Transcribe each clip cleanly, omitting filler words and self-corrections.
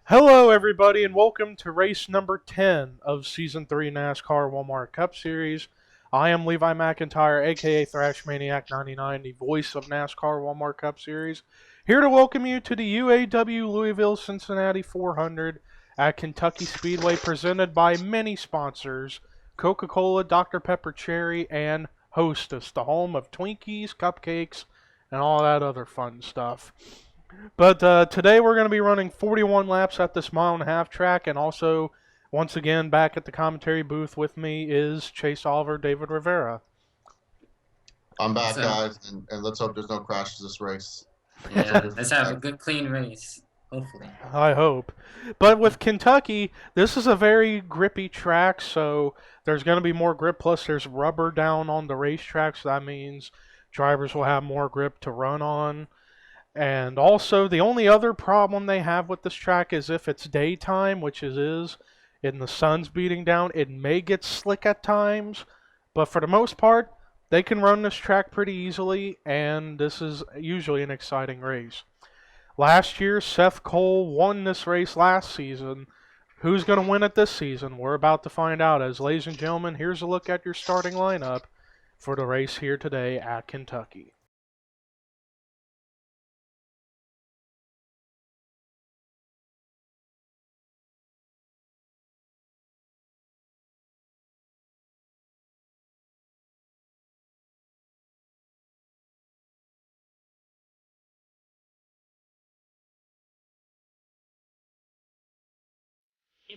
Hello, everybody, and welcome to race number 10 of Season 3 NASCAR Walmart Cup Series. I am Levi McIntyre, aka Thrash Maniac 99, the voice of NASCAR Walmart Cup Series, here to welcome you to the UAW Louisville Cincinnati 400 at Kentucky Speedway, presented by many sponsors: Coca-Cola, Dr. Pepper Cherry, and Hostess, the home of Twinkies, cupcakes, and all that other fun stuff. But today we're going to be running 41 laps at this mile-and-a-half track, and also, once again, back at the commentary booth with me is Chase Oliver, David Rivera. I'm back, So, guys, and let's hope there's no crashes this race. yeah, let's have a good, clean race, hopefully. I hope. But with Kentucky, this is a very grippy track, so there's going to be more grip. Plus, there's rubber down on the racetrack, so that means drivers will have more grip to run on. And also, the only other problem they have with this track is if it's daytime, which it is, and the sun's beating down, it may get slick at times. But for the most part, they can run this track pretty easily, and this is usually an exciting race. Last year, Seth Cole won this race last season. Who's going to win it this season? We're about to find out. As ladies and gentlemen, here's a look at your starting lineup for the race here today at Kentucky.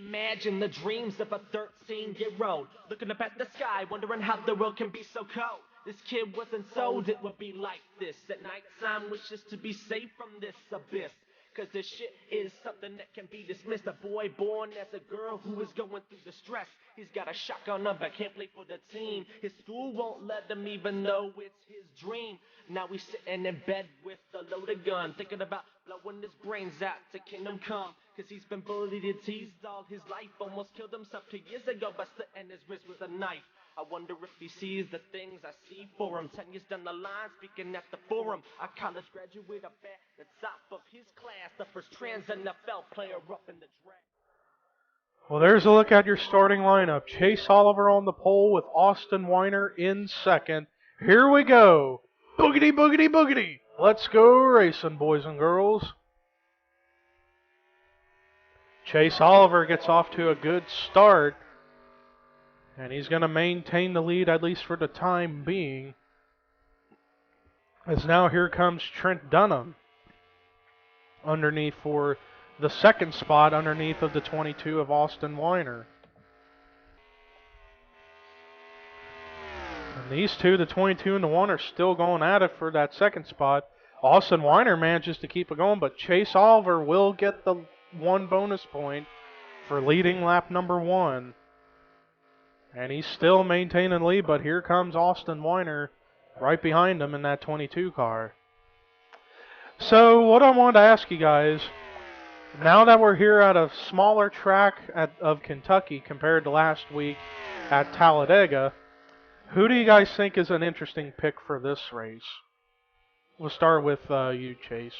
Imagine the dreams of a 13-year-old looking up at the sky, wondering how the world can be so cold. This kid wasn't sold it would be like this. At nighttime, wishes to be safe from this abyss. Cause this shit is something that can be dismissed. A boy born as a girl who is going through the stress. He's got a shotgun up, but can't play for the team. His school won't let him even know it's his dream. Now he's sitting in bed with a loaded gun, thinking about blowing his brains out to kingdom come. Cause he's been bullied and teased all his life. Almost killed himself 2 years ago by slitting his wrist with a knife. I wonder if he sees the things I see for him. 10 years down the line, speaking at the forum. A college graduate up at the top of his class. The first trans NFL player up in the draft. Well, there's a look at your starting lineup. Chase Oliver on the pole with Austin Weiner in second. Here we go. Boogity, boogity, boogity. Let's go racing, boys and girls. Chase Oliver gets off to a good start, and he's going to maintain the lead, at least for the time being. As now here comes Trent Dunham underneath for the second spot underneath of the 22 of Austin Weiner. And these two, the 22 and the 1, are still going at it for that second spot. Austin Weiner manages to keep it going, but Chase Oliver will get the 1 bonus point for leading lap number 1. And he's still maintaining lead, but here comes Austin Weiner right behind him in that 22 car. So what I wanted to ask you guys, now that we're here at a smaller track of Kentucky compared to last week at Talladega, who do you guys think is an interesting pick for this race? We'll start with you, Chase.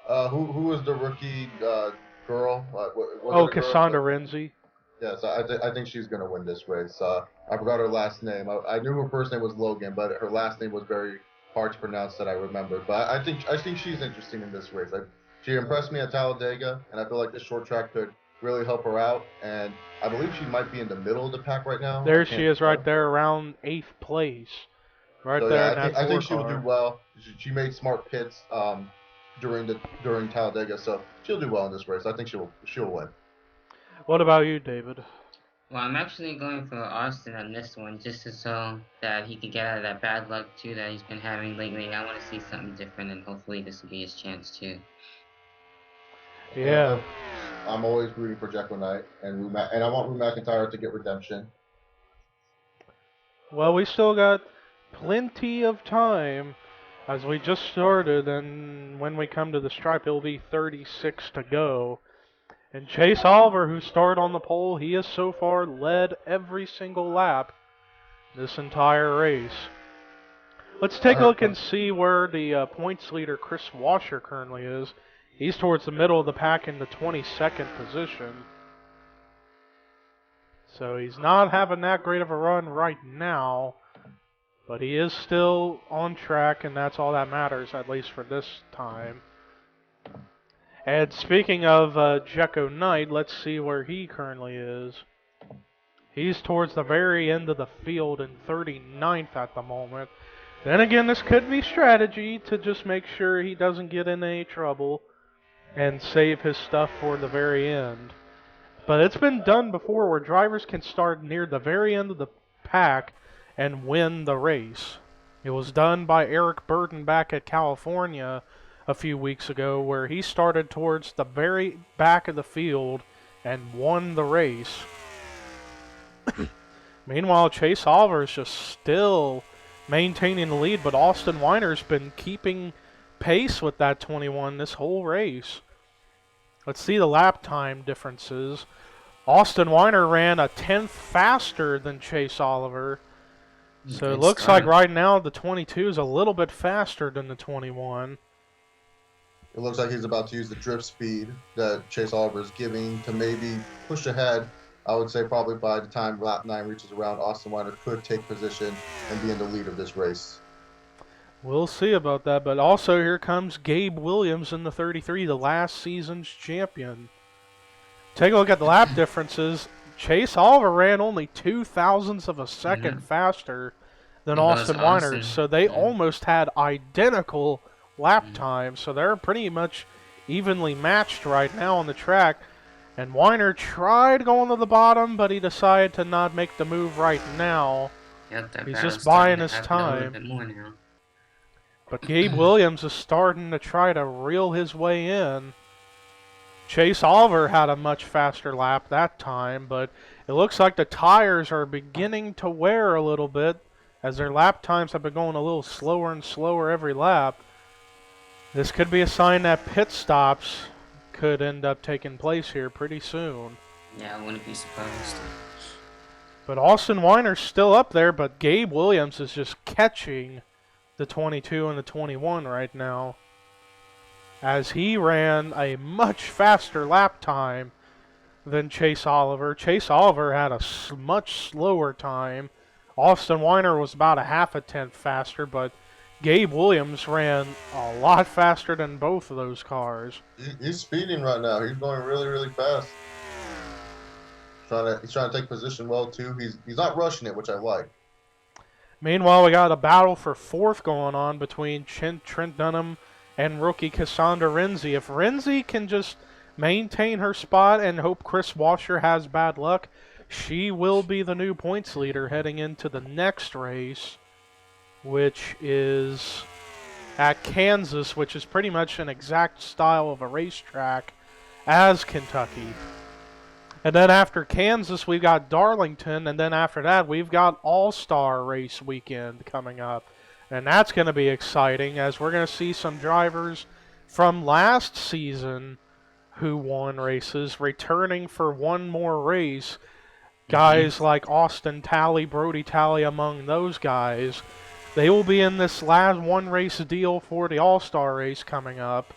Who was the rookie girl? Was it a Cassandra girl? Renzi. Yes, I think she's gonna win this race. I forgot her last name. I knew her first name was Logan, but her last name was very hard to pronounce that I remembered. But I think she's interesting in this race. She impressed me at Talladega, and I feel like this short track could really help her out. And I believe she might be in the middle of the pack right now. There she is, right there, around 8th place. Right So there yeah, in that I think four she'll car. do well. She made smart pits during Talladega, so she'll do well in this race. I think she'll win. What about you, David? Well, I'm actually going for Austin on this one, just so that he can get out of that bad luck, too, that he's been having lately. I want to see something different, and hopefully this will be his chance, too. Yeah. I'm always rooting for Jekyll Knight, and I want Rue McIntyre to get redemption. Well, we still got plenty of time as we just started, and when we come to the stripe, it'll be 36 to go. And Chase Oliver, who started on the pole, he has so far led every single lap this entire race. Let's take a look and see where the points leader, Kris Wascher, currently is. He's towards the middle of the pack in the 22nd position. So he's not having that great of a run right now, but he is still on track, and that's all that matters, at least for this time. And speaking of Jekko Knight, let's see where he currently is. He's towards the very end of the field in 39th at the moment. Then again, this could be strategy to just make sure he doesn't get in any trouble and save his stuff for the very end. But it's been done before where drivers can start near the very end of the pack and win the race. It was done by Eric Burton back at California a few weeks ago, where he started towards the very back of the field and won the race. Meanwhile, Chase Oliver is just still maintaining the lead, but Austin Weiner's been keeping pace with that 21 this whole race. Let's see the lap time differences. Austin Weiner ran a 10th faster than Chase Oliver. So it looks like right now the 22 is a little bit faster than the 21. It looks like he's about to use the drift speed that Chase Oliver is giving to maybe push ahead. I would say probably by the time lap 9 reaches around, Austin Weiner could take position and be in the lead of this race. We'll see about that, but also here comes Gabe Williams in the 33, the last season's champion. Take a look at the lap differences. Chase Oliver ran only 0.02 of a second faster than Austin Weiner, so they almost had identical lap times, so they're pretty much evenly matched right now on the track. And Weiner tried going to the bottom, but he decided to not make the move right now. He's just buying his time. But Gabe Williams is starting to try to reel his way in. Chase Oliver had a much faster lap that time, but it looks like the tires are beginning to wear a little bit as their lap times have been going a little slower and slower every lap. This could be a sign that pit stops could end up taking place here pretty soon. Yeah, I wouldn't be surprised. But Austin Weiner's still up there, but Gabe Williams is just catching the 22 and the 21 right now, as he ran a much faster lap time than Chase Oliver. Chase Oliver had a much slower time. Austin Weiner was about a half a tenth faster, but Gabe Williams ran a lot faster than both of those cars. He's speeding right now. He's going really, really fast. He's trying to take position well too. He's not rushing it, which I like. Meanwhile, we got a battle for fourth going on between Trent Dunham and rookie Cassandra Renzi. If Renzi can just maintain her spot and hope Kris Wascher has bad luck, she will be the new points leader heading into the next race, which is at Kansas, which is pretty much an exact style of a racetrack as Kentucky. And then after Kansas, we've got Darlington, and then after that, we've got All-Star Race Weekend coming up. And that's going to be exciting, as we're going to see some drivers from last season who won races returning for one more race. Guys like Austin Talley, Brody Talley among those guys. They will be in this last one-race deal for the All-Star race coming up.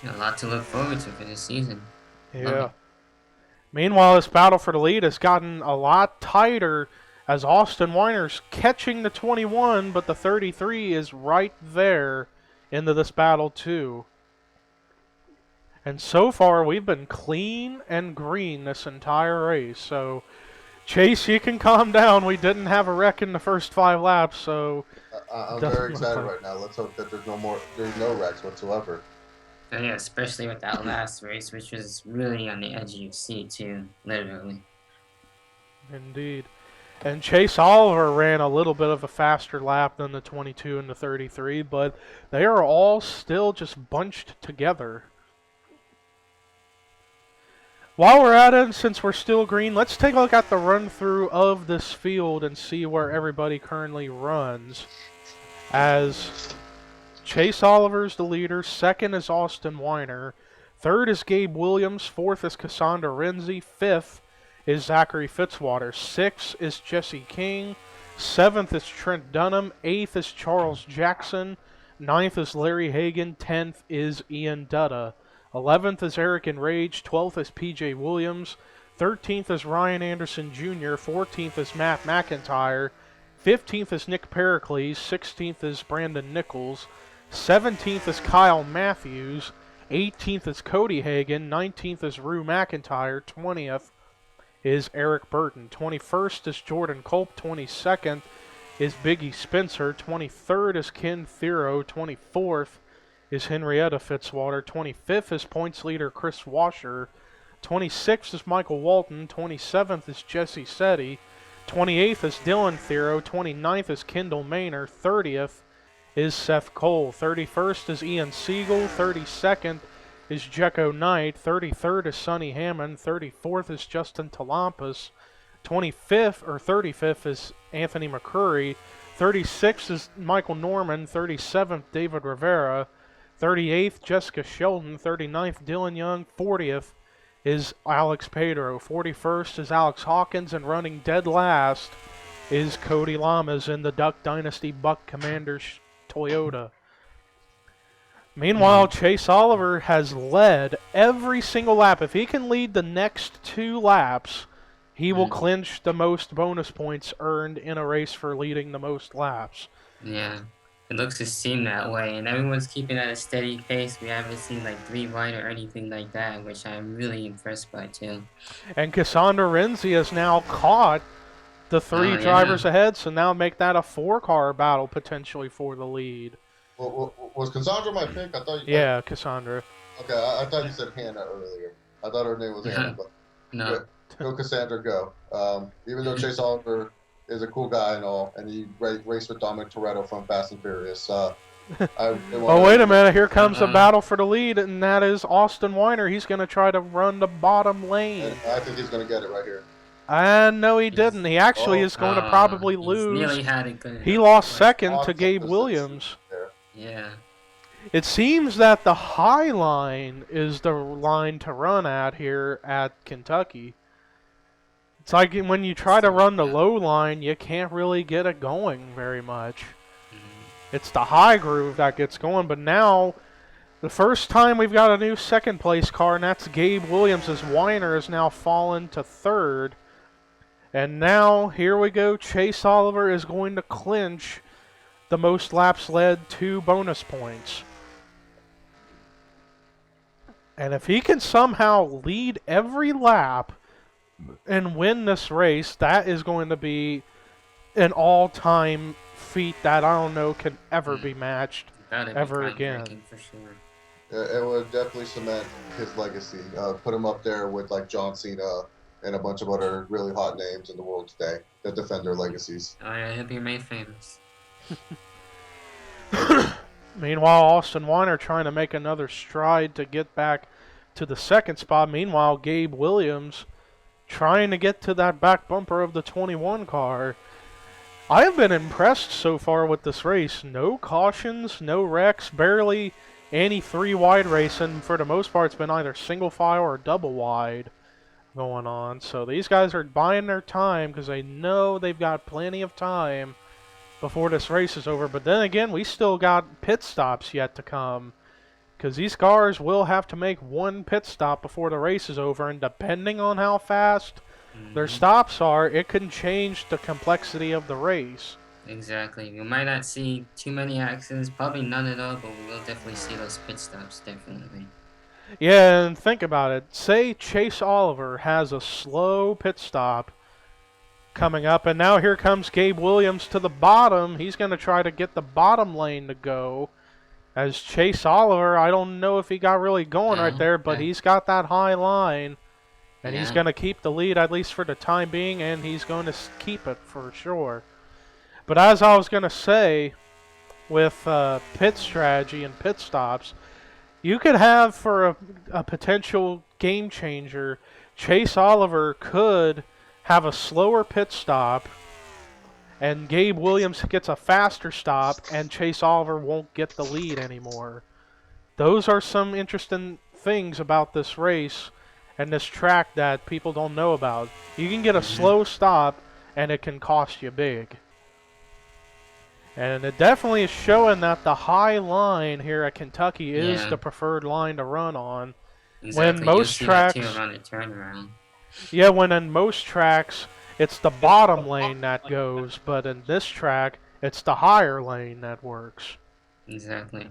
A lot to look forward to for this season. Yeah. Meanwhile, this battle for the lead has gotten a lot tighter as Austin Weiner's catching the 21, but the 33 is right there into this battle too. And so far, we've been clean and green this entire race. So, Chase, you can calm down. We didn't have a wreck in the first 5 laps, so I'm very excited right now. Let's hope that there's no wrecks whatsoever. And yeah, especially with that last race, which was really on the edge of your seat too, literally. Indeed. And Chase Oliver ran a little bit of a faster lap than the 22 and the 33, but they are all still just bunched together. While we're at it, since we're still green, let's take a look at the run-through of this field and see where everybody currently runs. As Chase Oliver's the leader, second is Austin Weiner, third is Gabe Williams, fourth is Cassandra Renzi, fifth is Zachary Fitzwater, sixth is Jesse King, seventh is Trent Dunham, eighth is Charles Jackson, ninth is Larry Hagan, 10th is Ian Dutta. 11th is Eric Enrage. 12th is PJ Williams. 13th is Ryan Anderson Jr. 14th is Matt McIntyre. 15th is Nick Pericles. 16th is Brandon Nichols. 17th is Kyle Matthews. 18th is Cody Hagan. 19th is Rue McIntyre. 20th is Eric Burton. 21st is Jordan Culp. 22nd is Biggie Spencer. 23rd is Ken Thero. 24th is Henrietta Fitzwater. 25th is points leader Kris Wascher. 26th is Michael Walton. 27th is Jesse Setti. 28th is Dylan Thero. 29th is Kendall Maynor. 30th is Seth Cole. 31st is Ian Siegel. 32nd is Jecko Knight. 33rd is Sonny Hammond. 34th is Justin Talampas. 35th is Anthony McCurry. 36th is Michael Norman. 37th, David Rivera. 38th, Jessica Sheldon. 39th, Dylan Young. 40th is Alex Pedro. 41st is Alex Hawkins. And running dead last is Cody Lamas in the Duck Dynasty Buck Commanders Toyota. Meanwhile, Chase Oliver has led every single lap. If he can lead the next 2 laps, he will clinch the most bonus points earned in a race for leading the most laps. Yeah, it looks to seem that way, and everyone's keeping at a steady pace. We haven't seen like 3 wide or anything like that, which I'm really impressed by too. And Cassandra Renzi has now caught the 3 drivers ahead, so now make that a 4-car battle potentially for the lead. Well, was Cassandra my pick? I thought. Yeah, Cassandra. Okay, I thought you said Hannah earlier. I thought her name was Hannah, but No. go Cassandra, go. Even though Chase Oliver is a cool guy and all, and he raced with Dominic Toretto from Fast and Furious. Oh, wait a minute. Here comes the battle for the lead, and that is Austin Weiner. He's going to try to run the bottom lane. And I think he's going to get it right here. No, he didn't. He actually is going to probably lose. Nearly had it good He lost second to Gabe Williams. Yeah. It seems that the high line is the line to run at here at Kentucky. It's like when you try to run the low line, you can't really get it going very much. It's the high groove that gets going, but now the first time we've got a new second place car, and that's Gabe Williams, as Weiner has now fallen to 3rd. And now, here we go, Chase Oliver is going to clinch the most laps led 2 bonus points. And if he can somehow lead every lap and win this race, that is going to be an all-time feat that I don't know can ever be matched ever again. For sure. Yeah, it would definitely cement his legacy. Put him up there with like John Cena and a bunch of other really hot names in the world today that defend their legacies. Oh yeah, he'll be made famous. Meanwhile, Austin Weiner trying to make another stride to get back to the 2nd spot. Meanwhile, Gabe Williams trying to get to that back bumper of the 21 car. I have been impressed so far with this race. No cautions, no wrecks, barely any 3-wide racing. For the most part, it's been either single file or double wide going on. So these guys are buying their time because they know they've got plenty of time before this race is over. But then again, we still got pit stops yet to come, because these cars will have to make 1 pit stop before the race is over, and depending on how fast their stops are, it can change the complexity of the race. Exactly. We might not see too many accidents, probably none at all, but we will definitely see those pit stops, definitely. Yeah, and think about it. Say Chase Oliver has a slow pit stop coming up, and now here comes Gabe Williams to the bottom. He's going to try to get the bottom lane to go. As Chase Oliver, I don't know if he got really going right there, but he's got that high line, and he's going to keep the lead, at least for the time being, and he's going to keep it for sure. But as I was going to say, with pit strategy and pit stops, you could have, for a potential game changer, Chase Oliver could have a slower pit stop, and Gabe Williams gets a faster stop, and Chase Oliver won't get the lead anymore. Those are some interesting things about this race and this track that people don't know about. You can get a slow stop, and it can cost you big. And it definitely is showing that the high line here at Kentucky is the preferred line to run on. When Exactly. You'll most see that too tracks, around the turnaround. yeah, when in most tracks it's the bottom lane that goes, but in this track it's the higher lane that works. Exactly.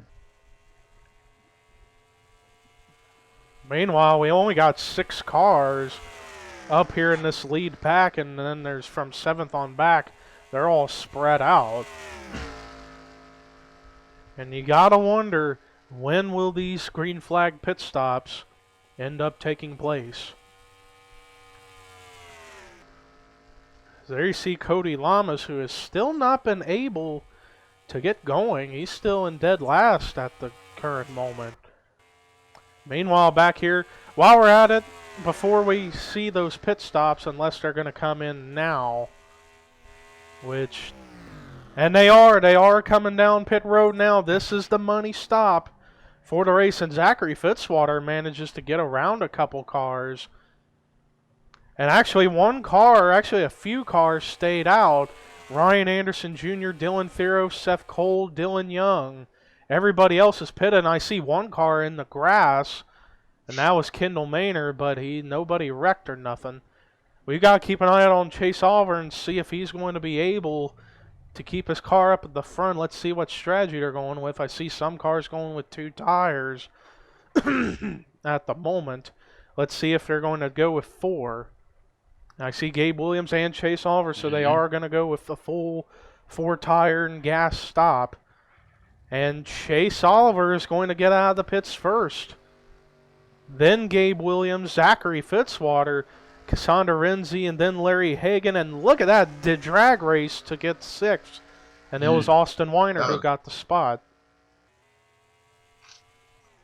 Meanwhile, we only got 6 cars up here in this lead pack, and then there's from 7th on back, they're all spread out. And you gotta wonder, when will these green flag pit stops end up taking place? There you see Cody Lamas, who has still not been able to get going. He's still in dead last at the current moment. Meanwhile, back here, while we're at it, before we see those pit stops, unless they're going to come in now, which, and they are coming down pit road now. This is the money stop for the race, and Zachary Fitzwater manages to get around a couple cars. And actually a few cars stayed out. Ryan Anderson Jr., Dylan Thero, Seth Cole, Dylan Young. Everybody else is pitted, and I see one car in the grass, and that was Kendall Maynard, but nobody wrecked or nothing. We got to keep an eye out on Chase Oliver and see if he's going to be able to keep his car up at the front. Let's see what strategy they're going with. I see some cars going with 2 tires at the moment. Let's see if they're going to go with 4. I see Gabe Williams and Chase Oliver, so they are going to go with the full 4-tire and gas stop. And Chase Oliver is going to get out of the pits first. Then Gabe Williams, Zachary Fitzwater, Cassandra Renzi, and then Larry Hagan. And look at that, the drag race to get 6th. And it was Austin Weiner who got the spot.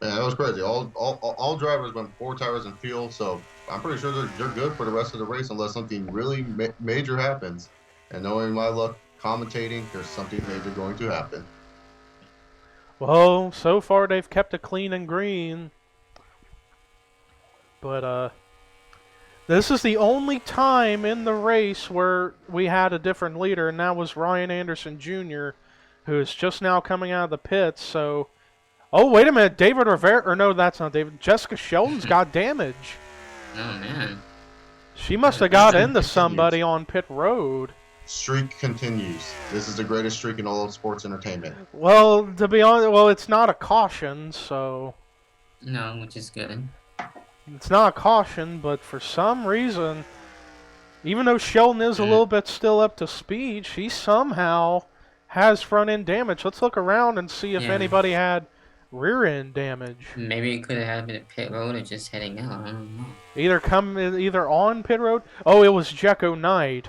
Man, that was crazy. All drivers went 4 tires and fuel, so I'm pretty sure they're good for the rest of the race unless something really major happens. And knowing my luck commentating, there's something major going to happen. Well, so far they've kept it clean and green. But this is the only time in the race where we had a different leader, and that was Ryan Anderson Jr., who is just now coming out of the pits. So, oh, wait a minute, David Rivera, or no, that's not David. Jessica Sheldon's got damage. Oh, man. She must have got into somebody on pit road. Streak continues. This is the greatest streak in all of sports entertainment. Well, to be honest, it's not a caution, so... No, which is good. It's not a caution, but for some reason, even though Sheldon is a little bit still up to speed, she somehow has front end damage. Let's look around and see if anybody had rear end damage. Maybe it could have happened at pit road or just heading out. I don't know. Either on pit road. Oh, it was Jekko Knight.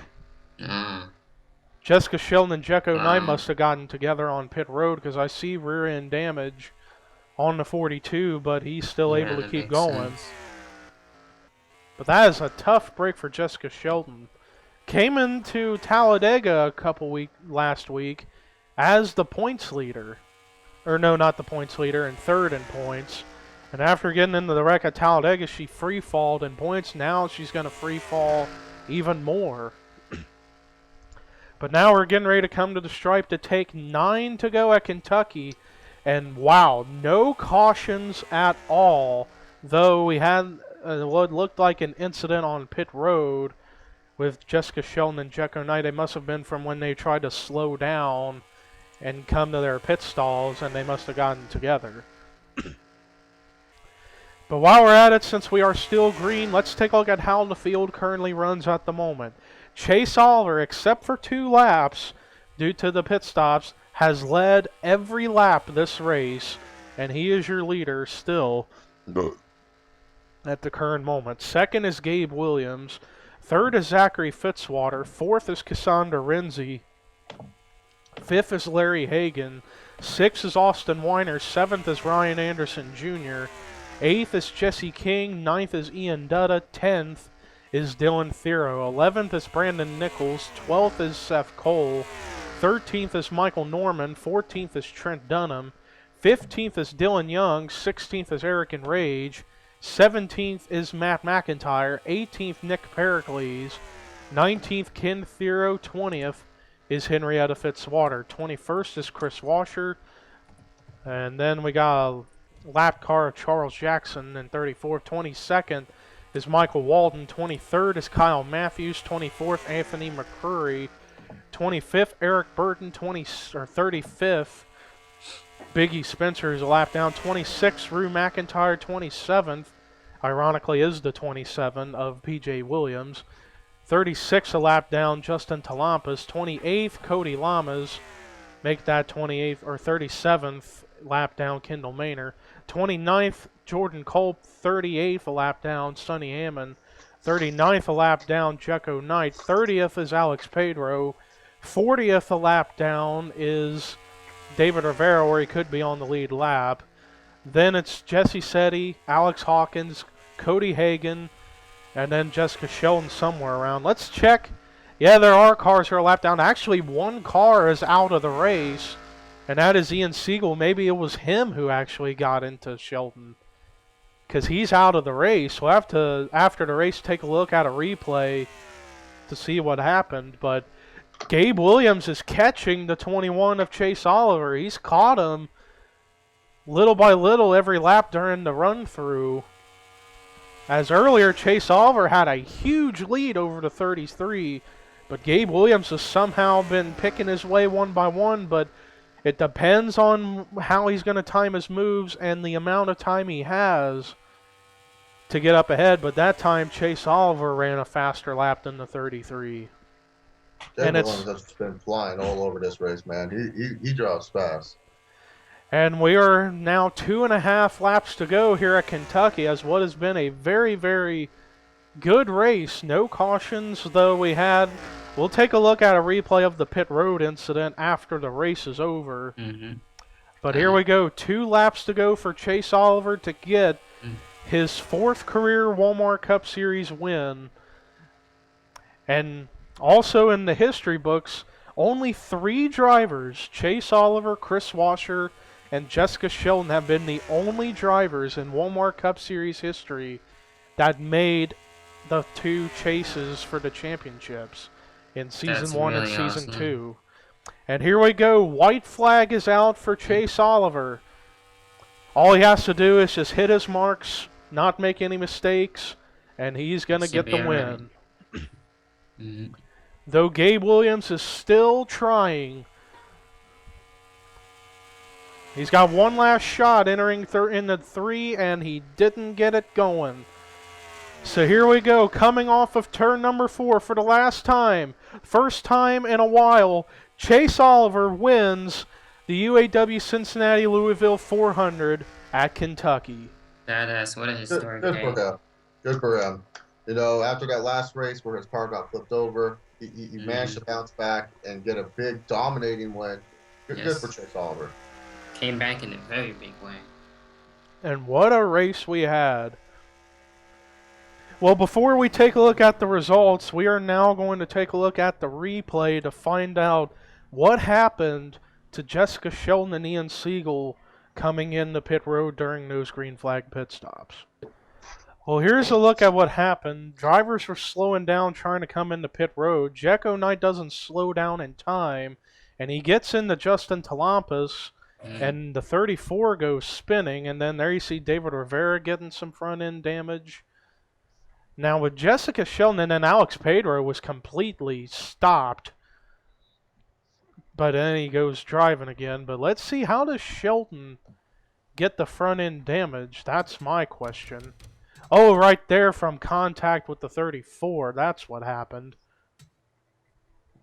Jessica Sheldon and Jekko Knight must have gotten together on pit road because I see rear end damage on the 42, but he's still able to keep going. Sense. But that is a tough break for Jessica Sheldon. Came into Talladega last week as the points leader. Or no, not the points leader, in 3rd in points. And after getting into the wreck at Talladega, she free-falled in points. Now she's going to free-fall even more. But now we're getting ready to come to the stripe to take 9 to go at Kentucky. And wow, no cautions at all. Though we had what looked like an incident on pit road with Jessica Sheldon and Jekko Knight. They must have been from when they tried to slow down and come to their pit stalls, and they must have gotten together. But while we're at it, since we are still green, let's take a look at how the field currently runs at the moment. Chase Oliver, except for 2 laps due to the pit stops, has led every lap this race, and he is your leader still at the current moment. 2nd is Gabe Williams. 3rd is Zachary Fitzwater. 4th is Cassandra Renzi. 5th is Larry Hagan. 6th is Austin Weiner. 7th is Ryan Anderson Jr. 8th is Jesse King. 9th is Ian Dutta. 10th is Dylan Thero. 11th is Brandon Nichols. 12th is Seth Cole. 13th is Michael Norman. 14th is Trent Dunham. 15th is Dylan Young. 16th is Eric Enrage. 17th is Matt McIntyre. 18th, Nick Pericles. 19th, Ken Thero. 20th is Henrietta Fitzwater. 21st is Kris Wascher. And then we got lap car of Charles Jackson in 34th. 22nd is Michael Walden. 23rd is Kyle Matthews. 24th, Anthony McCurry. 25th, Eric Burton. 35th, Biggie Spencer is a lap down. 26th, Rue McIntyre. 27th, ironically, is the 27 of PJ Williams. 36th, a lap down, Justin Talampas. 28th, Cody Lamas. Make that 28th or 37th lap down, Kendall Maynor. 29th, Jordan Culp. 38th, a lap down, Sonny Hammond. 39th, a lap down, Jecko Knight. 30th is Alex Pedro. 40th, a lap down, is David Rivera, where he could be on the lead lap. Then it's Jesse Setti, Alex Hawkins, Cody Hagan, and then Jessica Sheldon somewhere around. Let's check. Yeah, there are cars who are a lap down. Actually, one car is out of the race, and that is Ian Siegel. Maybe it was him who actually got into Sheldon, because he's out of the race. We'll have to, after the race, take a look at a replay to see what happened. But Gabe Williams is catching the 21 of Chase Oliver. He's caught him little by little every lap during the run-through. As earlier, Chase Oliver had a huge lead over the 33, but Gabe Williams has somehow been picking his way one by one, but it depends on how he's going to time his moves and the amount of time he has to get up ahead. But that time, Chase Oliver ran a faster lap than the 33. And has been flying all over this race, man. He drives fast. And we are now 2.5 laps to go here at Kentucky, as what has been a very, very good race. No cautions, though we had. We'll take a look at a replay of the pit road incident after the race is over. But here we go. 2 laps to go for Chase Oliver to get his 4th career Walmart Cup Series win. And also in the history books, only 3 drivers, Chase Oliver, Kris Wascher, and Jessica Sheldon, have been the only drivers in Walmart Cup Series history that made the 2 chases for the championships in Season 1 and Season 2. And here we go. White flag is out for Chase Oliver. All he has to do is just hit his marks, not make any mistakes, and he's going to get the win. Though Gabe Williams is still trying. He's got one last shot entering in the 3, and he didn't get it going. So here we go, coming off of turn number 4 for the last time. First time in a while, Chase Oliver wins the UAW Cincinnati-Louisville 400 at Kentucky. Badass, what a historic day. Good for him. You know, after that last race where his car got flipped over, he managed to bounce back and get a big dominating win. Good for Chase Oliver. Came back in a very big way. And what a race we had. Well, before we take a look at the results, we are now going to take a look at the replay to find out what happened to Jessica Sheldon and Ian Siegel coming in the pit road during those green flag pit stops. Well, here's a look at what happened. Drivers were slowing down trying to come into pit road. Jecko Knight doesn't slow down in time, and he gets into Justin Talampas, and the 34 goes spinning, and then there you see David Rivera getting some front-end damage. Now with Jessica Sheldon, and then Alex Pedro was completely stopped, but then he goes driving again. But let's see, how does Sheldon get the front-end damage? That's my question. Oh, right there from contact with the 34. That's what happened.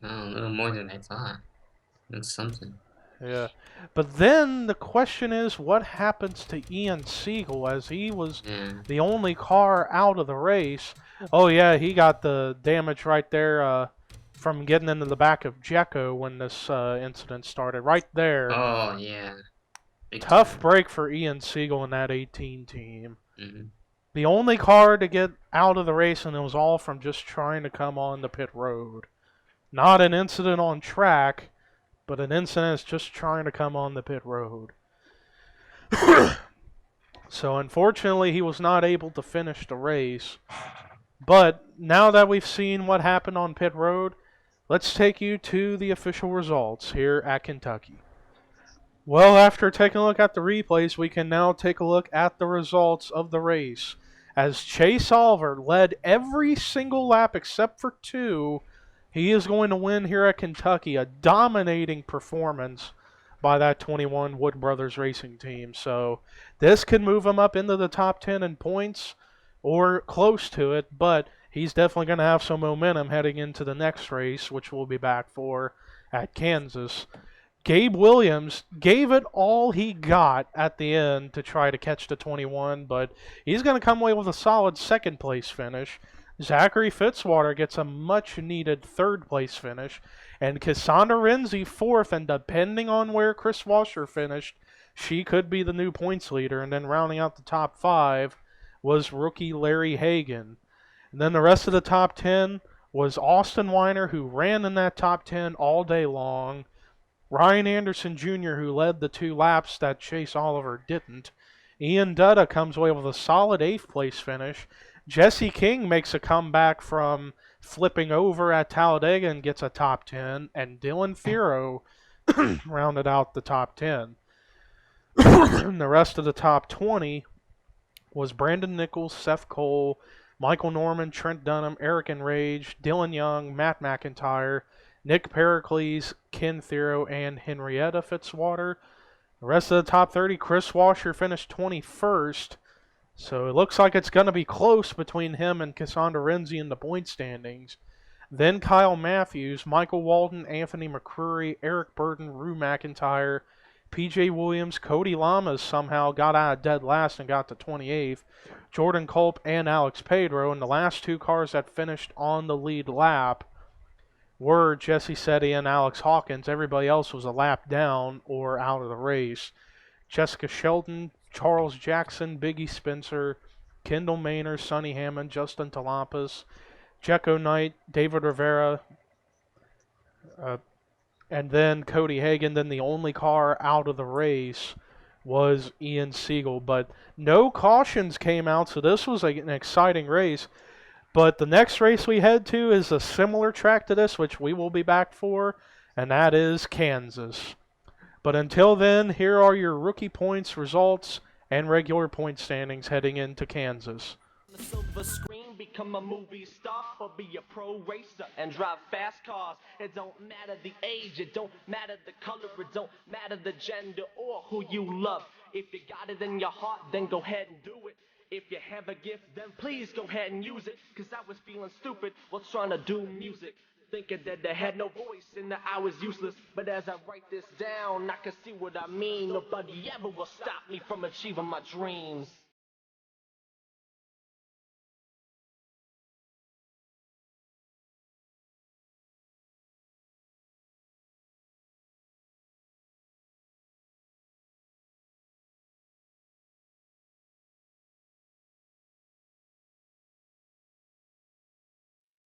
Oh, a little more than I thought. That's something. Yeah. But then the question is, what happens to Ian Siegel, as he was the only car out of the race? Oh, yeah, he got the damage right there from getting into the back of Jecko when this incident started. Right there. Oh, yeah. Tough break for Ian Siegel and that 18 team. The only car to get out of the race, and it was all from just trying to come on the pit road. Not an incident on track, but an incident is just trying to come on the pit road. So unfortunately, he was not able to finish the race. But now that we've seen what happened on pit road, let's take you to the official results here at Kentucky. Well, after taking a look at the replays, we can now take a look at the results of the race. As Chase Oliver led every single lap except for 2, he is going to win here at Kentucky. A dominating performance by that 21 Wood Brothers Racing team. So this could move him up into the top 10 in points or close to it, but he's definitely going to have some momentum heading into the next race, which we'll be back for at Kansas. Gabe Williams gave it all he got at the end to try to catch the 21, but he's going to come away with a solid second place finish. Zachary Fitzwater gets a much needed third place finish, and Cassandra Renzi fourth, and depending on where Kris Wascher finished, she could be the new points leader. And then rounding out the top 5 was rookie Larry Hagan. And then the rest of the top 10 was Austin Weiner, who ran in that top 10 all day long. Ryan Anderson Jr., who led the 2 laps that Chase Oliver didn't. Ian Dutta comes away with a solid 8th place finish. Jesse King makes a comeback from flipping over at Talladega and gets a top 10. And Dylan Firo rounded out the top 10. The rest of the top 20 was Brandon Nichols, Seth Cole, Michael Norman, Trent Dunham, Eric Enrage, Dylan Young, Matt McIntyre, Nick Pericles, Ken Thero, and Henrietta Fitzwater. The rest of the top 30, Kris Wascher finished 21st. So it looks like it's going to be close between him and Cassandra Renzi in the point standings. Then Kyle Matthews, Michael Walden, Anthony McCrory, Eric Burton, Rue McIntyre, PJ Williams, Cody Lamas somehow got out of dead last and got to 28th. Jordan Culp and Alex Pedro, and the last 2 cars that finished on the lead lap were Jesse Setti and Alex Hawkins. Everybody else was a lap down or out of the race. Jessica Shelton, Charles Jackson, Biggie Spencer, Kendall Maynard, Sonny Hammond, Justin Talampas, Jecko Knight, David Rivera, and then Cody Hagan. Then the only car out of the race was Ian Siegel. But no cautions came out, so this was an exciting race. But the next race we head to is a similar track to this, which we will be back for, and that is Kansas. But until then, here are your rookie points results and regular point standings heading into Kansas. The silver screen, become a movie star or be a pro racer and drive fast cars. It don't matter the age, it don't matter the color, it don't matter the gender or who you love. If you got it in your heart, then go ahead and do it. If you have a gift, then please go ahead and use it. Cause I was feeling stupid while trying to do music, thinking that I had no voice and that I was useless. But as I write this down, I can see what I mean. Nobody ever will stop me from achieving my dreams.